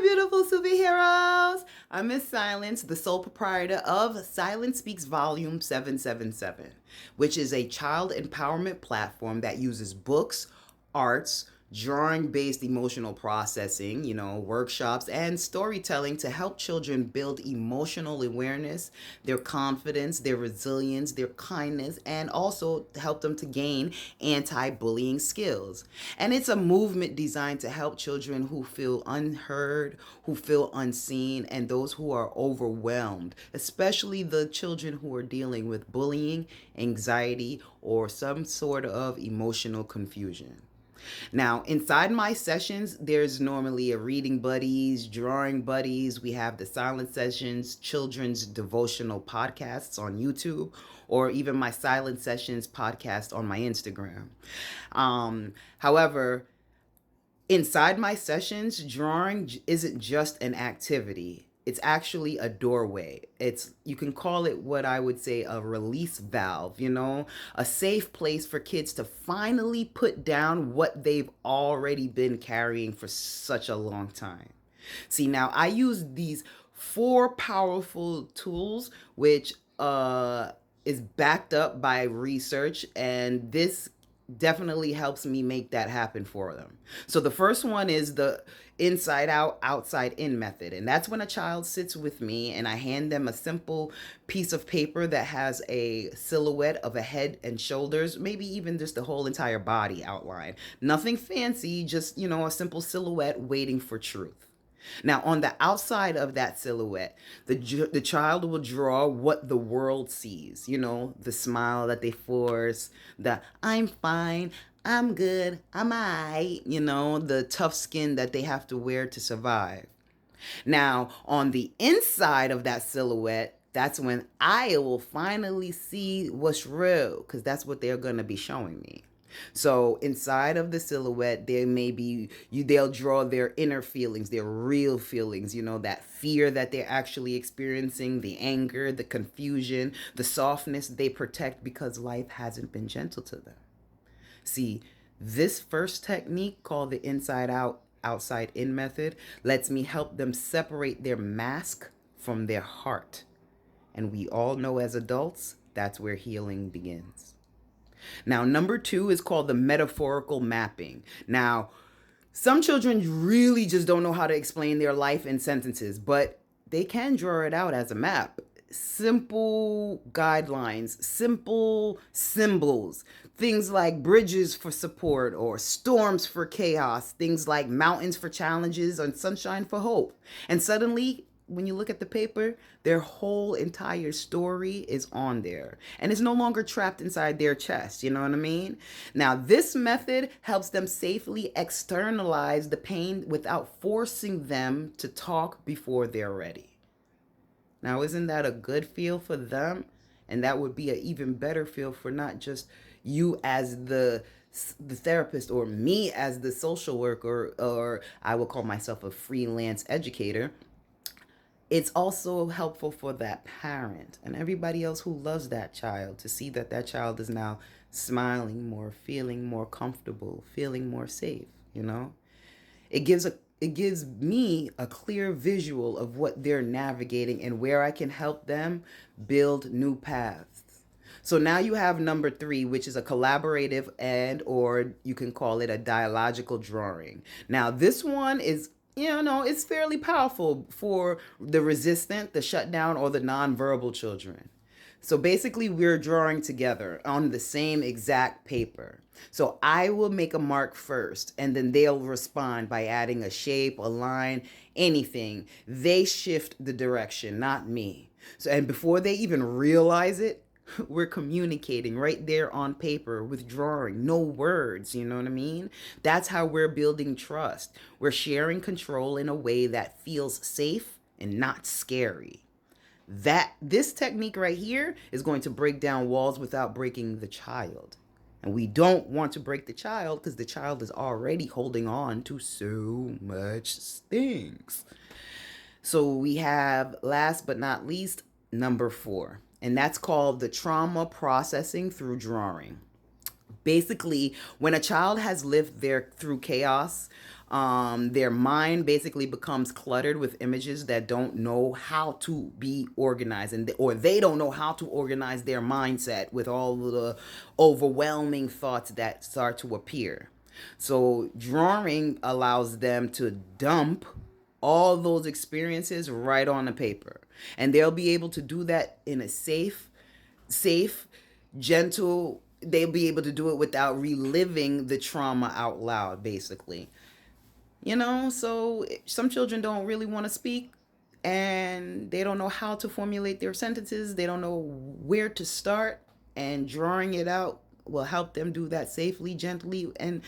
beautiful superheroes. I'm Miss Silence, the sole proprietor of Silence Speaks Volume 777, which is a child empowerment platform that uses books, arts, drawing based emotional processing, workshops, and storytelling to help children build emotional awareness, their confidence, their resilience, their kindness, and also to help them to gain anti bullying skills. And it's a movement designed to help children who feel unheard, who feel unseen, and those who are overwhelmed, especially the children who are dealing with bullying, anxiety, or some sort of emotional confusion. Now, inside my sessions, there's normally a reading buddies, drawing buddies. We have the silent sessions, children's devotional podcasts on YouTube, or even my silent sessions podcast on my Instagram. However, inside my sessions, drawing isn't just an activity. It's actually a doorway. It's you can call it what I would say a release valve, a safe place for kids to finally put down what they've already been carrying for such a long time. See, now I use these four powerful tools which is backed up by research, and this definitely helps me make that happen for them. So the first one is the inside out, outside in method. And that's when a child sits with me and I hand them a simple piece of paper that has a silhouette of a head and shoulders, maybe even just the whole entire body outline. Nothing fancy, just, a simple silhouette waiting for truth. Now, on the outside of that silhouette, the child will draw what the world sees, the smile that they force, the I'm fine, I'm good, I'm I, the tough skin that they have to wear to survive. Now, on the inside of that silhouette, that's when I will finally see what's real, because that's what they're going to be showing me. So inside of the silhouette, there may be they'll draw their inner feelings, their real feelings, that fear that they're actually experiencing, the anger, the confusion, the softness they protect because life hasn't been gentle to them. See, this first technique called the inside out, outside in method lets me help them separate their mask from their heart. And we all know as adults, that's where healing begins. Now, number two is called the metaphorical mapping. Now, some children really just don't know how to explain their life in sentences, but they can draw it out as a map. Simple guidelines, simple symbols, things like bridges for support or storms for chaos, things like mountains for challenges and sunshine for hope. And suddenly, when you look at the paper, their whole entire story is on there. And it's no longer trapped inside their chest, you know what I mean? Now, this method helps them safely externalize the pain without forcing them to talk before they're ready. Now, isn't that a good feel for them? And that would be an even better feel for not just you as the therapist or me as the social worker, or I will call myself a freelance educator. It's also helpful for that parent and everybody else who loves that child to see that that child is now smiling more, feeling more comfortable, feeling more safe. It gives me a clear visual of what they're navigating and where I can help them build new paths. So now you have number three, which is a collaborative and or you can call it a dialogical drawing. Now this one is it's fairly powerful for the resistant, the shutdown, or the nonverbal children. So basically, we're drawing together on the same exact paper. So I will make a mark first, and then they'll respond by adding a shape, a line, anything. They shift the direction, not me. So, and before they even realize it, we're communicating right there on paper with drawing, no words, you know what I mean? That's how we're building trust. We're sharing control in a way that feels safe and not scary. That this technique right here is going to break down walls without breaking the child. And we don't want to break the child because the child is already holding on to so much things. So we have, last but not least, number four, and that's called the trauma processing through drawing. Basically, when a child has lived there through chaos, their mind basically becomes cluttered with images that don't know how to be organized, and or they don't know how to organize their mindset with all the overwhelming thoughts that start to appear. So drawing allows them to dump all those experiences right on the paper, and they'll be able to do that in a safe, gentle, they'll be able to do it without reliving the trauma out loud, basically. So some children don't really want to speak, and they don't know how to formulate their sentences. They don't know where to start, and drawing it out will help them do that safely, gently, and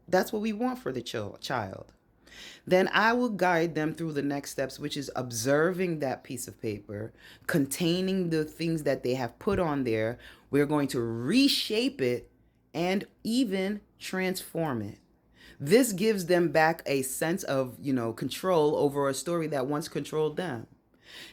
that's what we want for the child. Then I will guide them through the next steps, which is observing that piece of paper, containing the things that they have put on there. We're going to reshape it and even transform it. This gives them back a sense of, control over a story that once controlled them.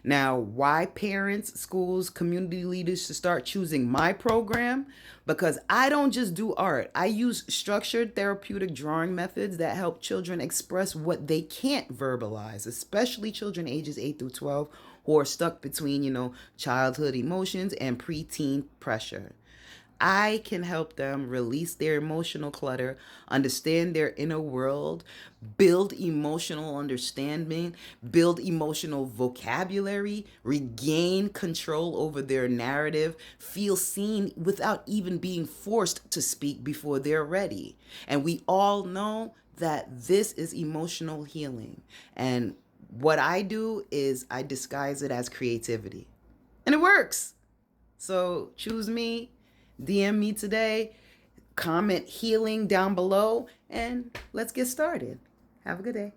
Now, why parents, schools, community leaders should start choosing my program? Because I don't just do art. I use structured therapeutic drawing methods that help children express what they can't verbalize, especially children ages 8 through 12 who are stuck between, childhood emotions and preteen pressure. I can help them release their emotional clutter, understand their inner world, build emotional understanding, build emotional vocabulary, regain control over their narrative, feel seen without even being forced to speak before they're ready. And we all know that this is emotional healing. And what I do is I disguise it as creativity. And it works. So choose me. DM me today, comment healing down below, and let's get started. Have a good day.